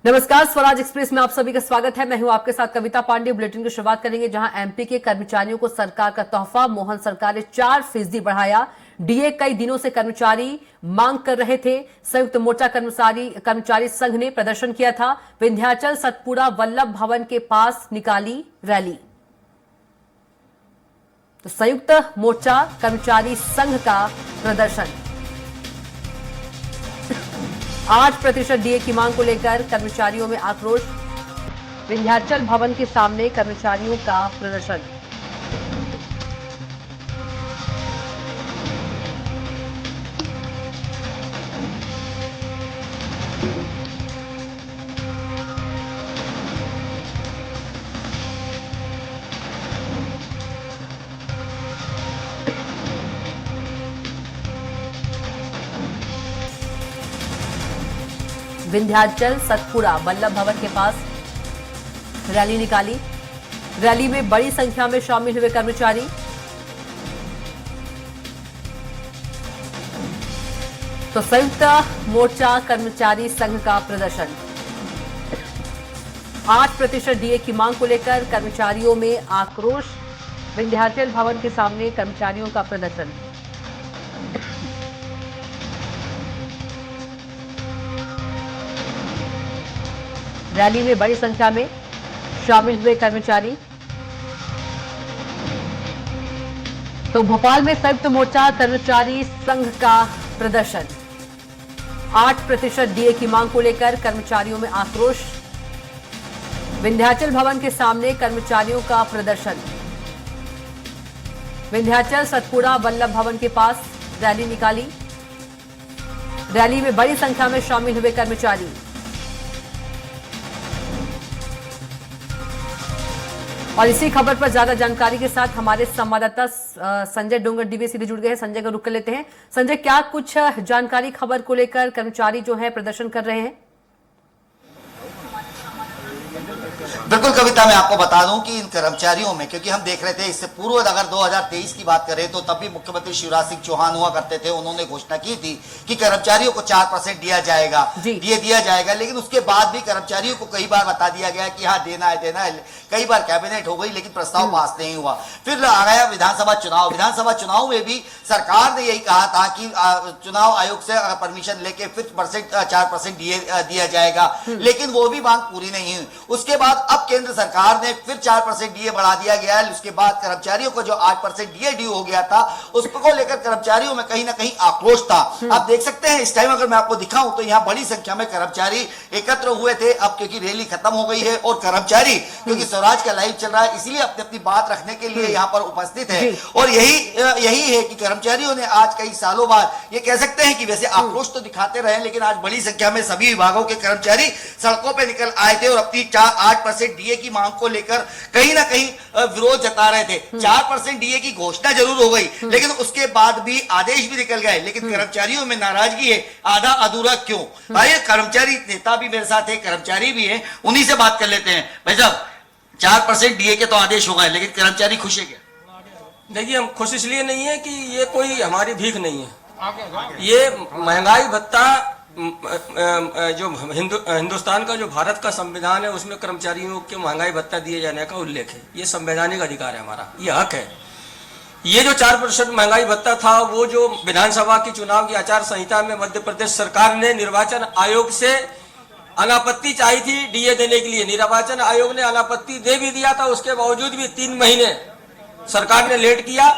नमस्कार, स्वराज एक्सप्रेस में आप सभी का स्वागत है। मैं हूं आपके साथ कविता पांडे। बुलेटिन की शुरुआत करेंगे जहां एमपी के कर्मचारियों को सरकार का तोहफा। मोहन सरकार ने 4% बढ़ाया। डीए कई दिनों से कर्मचारी मांग कर रहे थे। संयुक्त मोर्चा कर्मचारी संघ ने प्रदर्शन किया था। विंध्याचल सतपुड़ा वल्लभ भवन के पास निकाली रैली। तो संयुक्त मोर्चा कर्मचारी संघ का प्रदर्शन 8% डीए की मांग को लेकर कर्मचारियों में आक्रोश। विंध्याचल भवन के सामने कर्मचारियों का प्रदर्शन। विंध्याचल सतपुड़ा वल्लभ भवन के पास रैली निकाली। रैली में बड़ी संख्या में शामिल हुए कर्मचारी। तो संयुक्त मोर्चा कर्मचारी संघ का प्रदर्शन 8% डीए की मांग को लेकर कर्मचारियों में आक्रोश। विंध्याचल भवन के सामने कर्मचारियों का प्रदर्शन। रैली में बड़ी संख्या में शामिल हुए कर्मचारी। तो भोपाल में संयुक्त मोर्चा कर्मचारी संघ का प्रदर्शन 8% डीए की मांग को लेकर कर्मचारियों में आक्रोश। विंध्याचल भवन के सामने कर्मचारियों का प्रदर्शन। विंध्याचल सतपुड़ा वल्लभ भवन के पास रैली निकाली। रैली में बड़ी संख्या में शामिल हुए कर्मचारी। और इसी खबर पर ज्यादा जानकारी के साथ हमारे संवाददाता संजय डोंगर डीवी सीधे जुड़ गए हैं। संजय का रुख कर लेते हैं। संजय, क्या कुछ जानकारी खबर को लेकर कर्मचारी जो है प्रदर्शन कर रहे हैं? बिल्कुल कविता, मैं आपको बता दूं कि इन कर्मचारियों में, क्योंकि हम देख रहे थे इससे पूर्व अगर 2023 की बात करें तो तब भी मुख्यमंत्री शिवराज सिंह चौहान हुआ करते थे। उन्होंने घोषणा की थी कि कर्मचारियों को 4% दिया जाएगा, दिया जाएगा। लेकिन उसके बाद भी कर्मचारियों को कई बार बता दिया गया कि हाँ देना है। कई बार कैबिनेट हो गई लेकिन प्रस्ताव पास नहीं हुआ। फिर आ गया विधानसभा चुनाव। विधानसभा चुनाव में भी सरकार ने यही कहा था कि चुनाव आयोग से परमिशन लेके फिर 4% दिया जाएगा, लेकिन वो भी मांग पूरी नहीं हुई। उसके बाद अब केंद्र सरकार ने फिर 4% डीए बढ़ा दिया गया है। उसके बाद कर्मचारियों को जो 8% डीए ड्यू हो गया था उसको लेकर कर्मचारियों में कहीं ना कहीं आक्रोश था। आप देख सकते हैं इस टाइम अगर मैं आपको दिखाऊं तो यहाँ बड़ी संख्या में कर्मचारी एकत्र हुए थे। अब क्योंकि रैली खत्म हो गई है और कर्मचारी क्योंकि स्वराज का लाइव चल रहा है इसलिए अपनी अपनी बात रखने के लिए यहाँ पर उपस्थित है। और यही है कि कर्मचारियों ने आज कई सालों बाद ये कह सकते हैं कि वैसे आक्रोश तो दिखाते रहे लेकिन आज बड़ी संख्या में सभी विभागों के कर्मचारी सड़कों पर निकल आए थे और अपनी 8% डीए की मांग को लेकर कहीं ना कहीं विरोध जता रहे थे। 4% डीए की घोषणा जरूर हो गई लेकिन उसके बाद भी आदेश भी निकल गए, लेकिन कर्मचारियों में नाराजगी है। आधा अधूरा क्यों? भाई कर्मचारी नेता भी मेरे साथ है, कर्मचारी भी है, उन्हीं से बात कर लेते हैं। भाई साहब, 4% डीए के तो आदेश हो गए लेकिन कर्मचारी खुश है क्या? देखिए, हम खुश इसलिए नहीं है कि ये कोई हमारी भीख नहीं है। ये महंगाई भत्ता जो हिंदुस्तान का जो भारत का संविधान है उसमें कर्मचारियों के महंगाई भत्ता दिए जाने का उल्लेख है। ये संवैधानिक अधिकार है हमारा, ये हक है। ये जो 4% महंगाई भत्ता था वो जो विधानसभा की चुनाव की आचार संहिता में मध्य प्रदेश सरकार ने निर्वाचन आयोग से अनापत्ति चाहिए थी डीए देने के लिए। निर्वाचन आयोग ने अनापत्ति दे भी दिया था, उसके बावजूद भी 3 महीने सरकार ने लेट किया।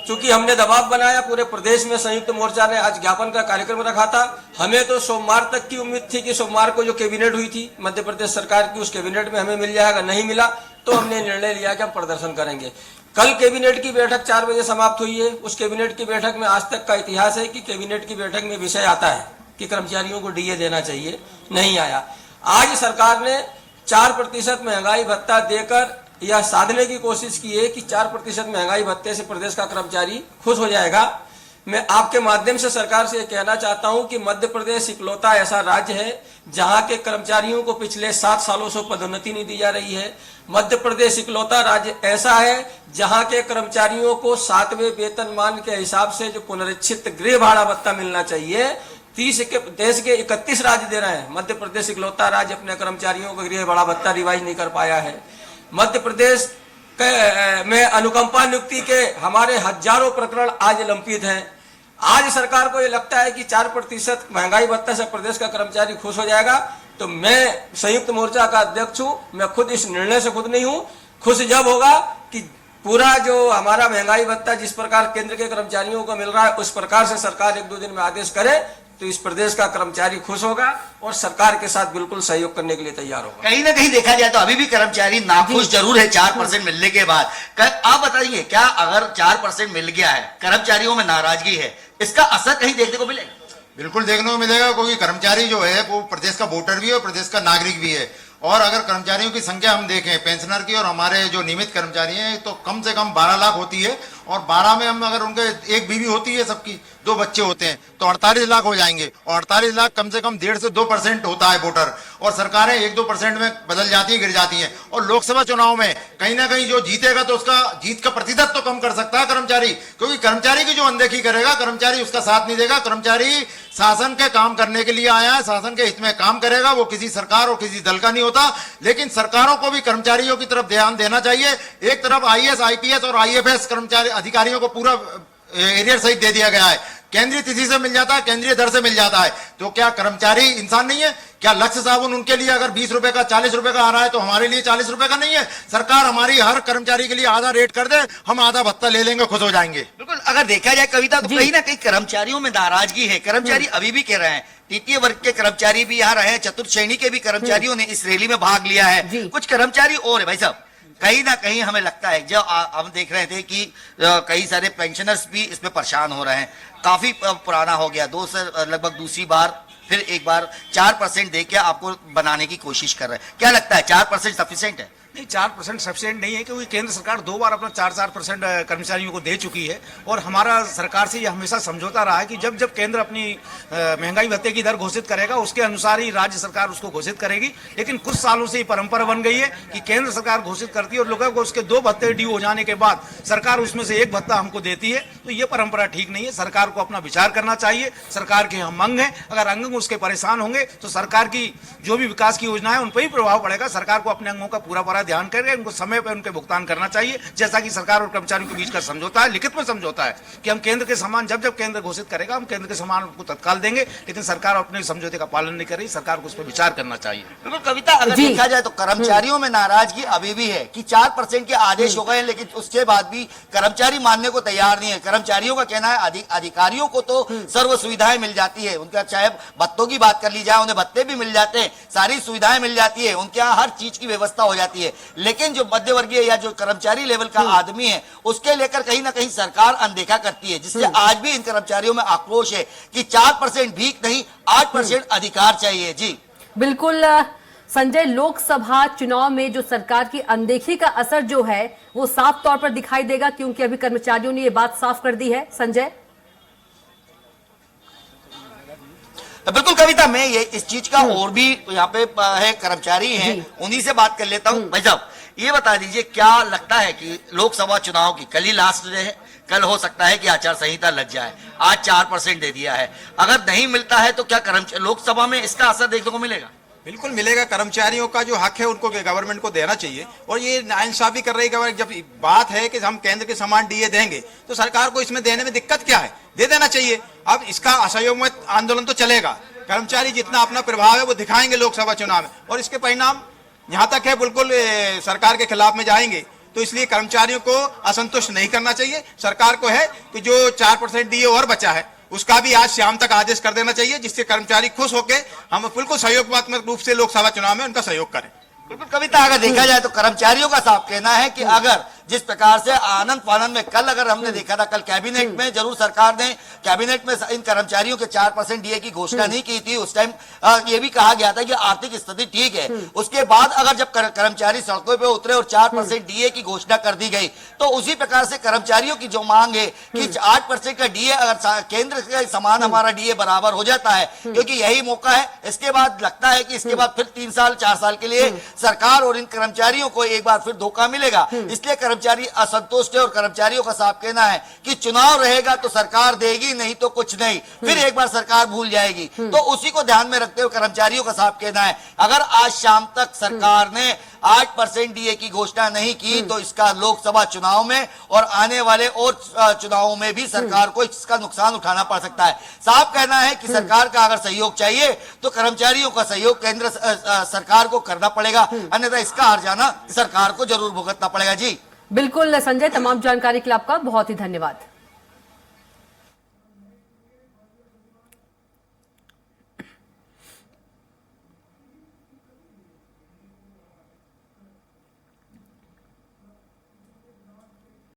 चूंकि हमने दबाव बनाया, पूरे प्रदेश में संयुक्त मोर्चा ने आज ज्ञापन का कार्यक्रम रखा था। हमें तो सोमवार तक की उम्मीद थी कि सोमवार को जो कैबिनेट हुई थी मध्य प्रदेश सरकार की, उस कैबिनेट में हमें मिल जाएगा। नहीं मिला तो हमने निर्णय लिया कि हम प्रदर्शन करेंगे। कल कैबिनेट की बैठक 4 बजे समाप्त हुई है। उस कैबिनेट की बैठक में आज तक का इतिहास है कि कैबिनेट की बैठक में विषय आता है कि कर्मचारियों को डीए देना चाहिए, नहीं आया। आज सरकार ने 4% महंगाई भत्ता देकर यह साधने की कोशिश की है कि 4% महंगाई भत्ते से प्रदेश का कर्मचारी खुश हो जाएगा। मैं आपके माध्यम से सरकार से कहना चाहता हूं कि मध्य प्रदेश इकलौता ऐसा राज्य है जहां के कर्मचारियों को पिछले 7 सालों से पदोन्नति नहीं दी जा रही है। मध्य प्रदेश इकलौता राज्य ऐसा है जहां के कर्मचारियों को 7वें वेतनमान के हिसाब से जो पुनरीक्षित गृह भाड़ा भत्ता मिलना चाहिए 30 के देश के 31 राज्य दे रहे हैं। मध्य प्रदेश इकलौता राज्य अपने कर्मचारियों को गृह बड़ा भत्ता रिवाइज नहीं कर पाया है। मध्य प्रदेश में अनुकंपा नियुक्ति के हमारे हजारों प्रकरण आज लंबित हैं। आज सरकार को ये लगता है कि 4% महंगाई भत्ता से प्रदेश का कर्मचारी खुश हो जाएगा। तो मैं संयुक्त मोर्चा का अध्यक्ष हूं, मैं खुद इस निर्णय से खुद नहीं हूं। खुश जब होगा कि पूरा जो हमारा महंगाई भत्ता जिस प्रकार केंद्र के कर्मचारियों को मिल रहा है उस प्रकार से सरकार 1-2 दिन में आदेश करे तो इस प्रदेश का कर्मचारी खुश होगा और सरकार के साथ बिल्कुल सहयोग करने के लिए तैयार होगा। कहीं ना कहीं देखा जाए तो अभी भी कर्मचारी नाखुश जरूर है 4% मिलने के बाद। आप बताइए, क्या अगर 4% मिल गया है, कर्मचारियों में नाराजगी है, इसका असर कहीं देखने को मिलेगा? बिल्कुल देखने को मिलेगा, क्योंकि कर्मचारी जो है वो प्रदेश का वोटर भी है और प्रदेश का नागरिक भी है। और अगर कर्मचारियों की संख्या हम देखें पेंशनर की और हमारे जो नियमित कर्मचारी हैं तो कम से कम 12 लाख होती है। और 12 में हम अगर उनके एक बीवी होती है, सबकी 2 बच्चे होते हैं, तो 48 लाख हो जाएंगे। और 48 लाख कम से कम 1.5 से 2% होता है वोटर। और सरकारें 1-2% में बदल जाती है, गिर जाती हैं। और लोकसभा चुनाव में कहीं ना कहीं जो जीतेगा तो उसका जीत का प्रतिशत तो कम कर सकता है कर्मचारी, क्योंकि कर्मचारी की जो अनदेखी करेगा, कर्मचारी उसका साथ नहीं देगा। कर्मचारी शासन के काम करने के लिए आया है, शासन के हित में काम करेगा। वो किसी सरकार और किसी दल का नहीं होता। लेकिन सरकारों को भी कर्मचारियों की तरफ ध्यान देना चाहिए। एक तरफ IAS, IPS और IFS कर्मचारी अधिकारियों को पूरा एरियर सहित दे दिया गया है। केंद्रीय तिथि से मिल जाता है, केंद्रीय दर से मिल जाता है। तो क्या कर्मचारी इंसान नहीं है? क्या लक्ष्य साबुन उनके लिए अगर 20 रुपए का 40 रुपए का आ रहा है तो हमारे लिए 40 रुपए का नहीं है? सरकार हमारी हर कर्मचारी के लिए आधा रेट कर दे, हम आधा भत्ता ले लेंगे, खुश हो जाएंगे। बिल्कुल, अगर देखा जाए कविता तो कहीं ना कहीं कर्मचारियों में नाराजगी है। कर्मचारी अभी भी कह रहे हैं, तृतीय वर्ग के कर्मचारी भी यहाँ रहे हैं, चतुर्थ श्रेणी के भी कर्मचारियों ने इस रैली में भाग लिया है। कुछ कर्मचारी और है भाई साहब, कहीं ना कहीं हमें लगता है, जब हम देख रहे थे कि कई सारे पेंशनर्स भी इसमें परेशान हो रहे हैं। काफी पुराना हो गया, 2 से लगभग दूसरी बार फिर एक बार 4% देके आपको बनाने की कोशिश कर रहे हैं। क्या लगता है 4% सफिशिएंट है? नहीं, 4% सफिशिएंट नहीं है, क्योंकि केंद्र सरकार 2 बार अपना 4% कर्मचारियों को दे चुकी है। और हमारा सरकार से ये हमेशा समझौता रहा है कि जब जब केंद्र अपनी महंगाई भत्ते की दर घोषित करेगा उसके अनुसार ही राज्य सरकार उसको घोषित करेगी। लेकिन कुछ सालों से ये परंपरा बन गई है कि केंद्र सरकार घोषित करती है और लोगों को उसके 2 भत्ते ड्यू हो जाने के बाद सरकार उसमें से 1 भत्ता हमको देती है। तो ये परंपरा ठीक नहीं है। सरकार को अपना विचार करना चाहिए। सरकार के हम अंग हैं, अगर अंग उसके परेशान होंगे तो सरकार की जो भी विकास की योजना है उन पर ही प्रभाव पड़ेगा। सरकार को अपने अंगों का पूरा ध्यान करके उनको समय पर उनके भुगतान करना चाहिए, जैसा कि सरकार और कर्मचारियों के बीच का समझौता है, लिखित में समझौता है कि हम केंद्र के समान जब जब केंद्र घोषित करेगा हम केंद्र के समान को तत्काल देंगे। लेकिन सरकार अपने समझौते का पालन नहीं कर रही, सरकार को उस पर विचार करना चाहिए। बिल्कुल कविता, अगर देखा जाए तो कर्मचारियों में नाराजगी अभी भी है कि 4% के आदेश हो गए, लेकिन उसके बाद भी कर्मचारी मानने को तैयार नहीं है। कर्मचारियों का कहना है अधिकारियों को तो सर्व सुविधाएं मिल जाती है, उनका चाहे भत्तों की बात कर ली जाए, उन्हें भत्ते भी मिल जाते हैं, सारी सुविधाएं मिल जाती है, उनके यहाँ हर चीज की व्यवस्था हो जाती है। लेकिन जो मध्यवर्गीय या जो कर्मचारी लेवल का आदमी है उसके लेकर कहीं ना कहीं सरकार अनदेखा करती है, जिससे आज भी इन कर्मचारियों में आक्रोश है कि 4% भीख नहीं, 8% अधिकार चाहिए। जी बिल्कुल संजय, लोकसभा चुनाव में जो सरकार की अनदेखी का असर जो है वो साफ तौर पर दिखाई देगा, क्योंकि अभी कर्मचारियों ने ये बात साफ कर दी है। संजय, बिल्कुल कविता, मैं ये इस चीज का और भी यहाँ पे है कर्मचारी हैं, उन्हीं से बात कर लेता हूँ। भाई साहब ये बता दीजिए, क्या लगता है कि लोकसभा चुनाव की कल ही लास्ट डे है, कल हो सकता है कि आचार संहिता लग जाए, आज 4% दे दिया है, अगर नहीं मिलता है तो क्या लोकसभा में इसका असर देखने को मिलेगा? बिल्कुल मिलेगा। कर्मचारियों का जो हक है उनको गवर्नमेंट को देना चाहिए। और ये नाइंसाफी कर रही गवर्नमेंट, जब बात है कि हम केंद्र के समान डीए देंगे तो सरकार को इसमें देने में दिक्कत क्या है? दे देना चाहिए। अब इसका असहयोग में आंदोलन तो चलेगा, कर्मचारी जितना अपना प्रभाव है वो दिखाएंगे लोकसभा चुनाव में, और इसके परिणाम यहाँ तक है बिल्कुल सरकार के खिलाफ में जाएंगे। तो इसलिए कर्मचारियों को असंतुष्ट नहीं करना चाहिए। सरकार को है कि जो 4% डीए और बचा है उसका भी आज शाम तक आदेश कर देना चाहिए, जिससे कर्मचारी खुश होकर हम बिल्कुल सहयोगात्मक रूप से लोकसभा चुनाव में उनका सहयोग करें। बिल्कुल कविता, अगर देखा जाए तो कर्मचारियों का साफ कहना है कि अगर जिस प्रकार से आनंद फानंद में कल अगर हमने देखा था, कल कैबिनेट में जरूर सरकार ने कैबिनेट में इन कर्मचारियों के 4% डीए की घोषणा नहीं की थी। उस टाइम ये भी कहा गया था कि आर्थिक स्थिति ठीक है। उसके बाद अगर जब कर्मचारी सड़कों पे उतरे और 4% डीए की घोषणा कर दी गई, तो उसी प्रकार से कर्मचारियों की जो मांग है कि 8% का डीए अगर केंद्र के समान हमारा डीए बराबर हो जाता है, क्योंकि यही मौका है। इसके बाद लगता है कि इसके बाद फिर 3 साल 4 साल के लिए सरकार और इन कर्मचारियों को एक बार फिर धोखा मिलेगा। इसलिए कर्मचारी असंतुष्ट है और कर्मचारियों का साफ कहना है कि चुनाव रहेगा तो सरकार देगी, नहीं तो कुछ नहीं, फिर एक बार सरकार भूल जाएगी। तो उसी को ध्यान में रखते हुए कर्मचारियों का साफ कहना है, अगर आज शाम तक सरकार ने 8% डीए की घोषणा नहीं की तो इसका लोकसभा चुनाव में और आने वाले और चुनावों में भी सरकार को इसका नुकसान उठाना पड़ सकता है। साफ कहना है कि सरकार का अगर सहयोग चाहिए तो कर्मचारियों का सहयोग केंद्र सरकार को करना पड़ेगा, अन्यथा इसका हर्जाना सरकार को जरूर भुगतना पड़ेगा। जी बिल्कुल संजय, तमाम जानकारी के लिए आपका बहुत ही धन्यवाद।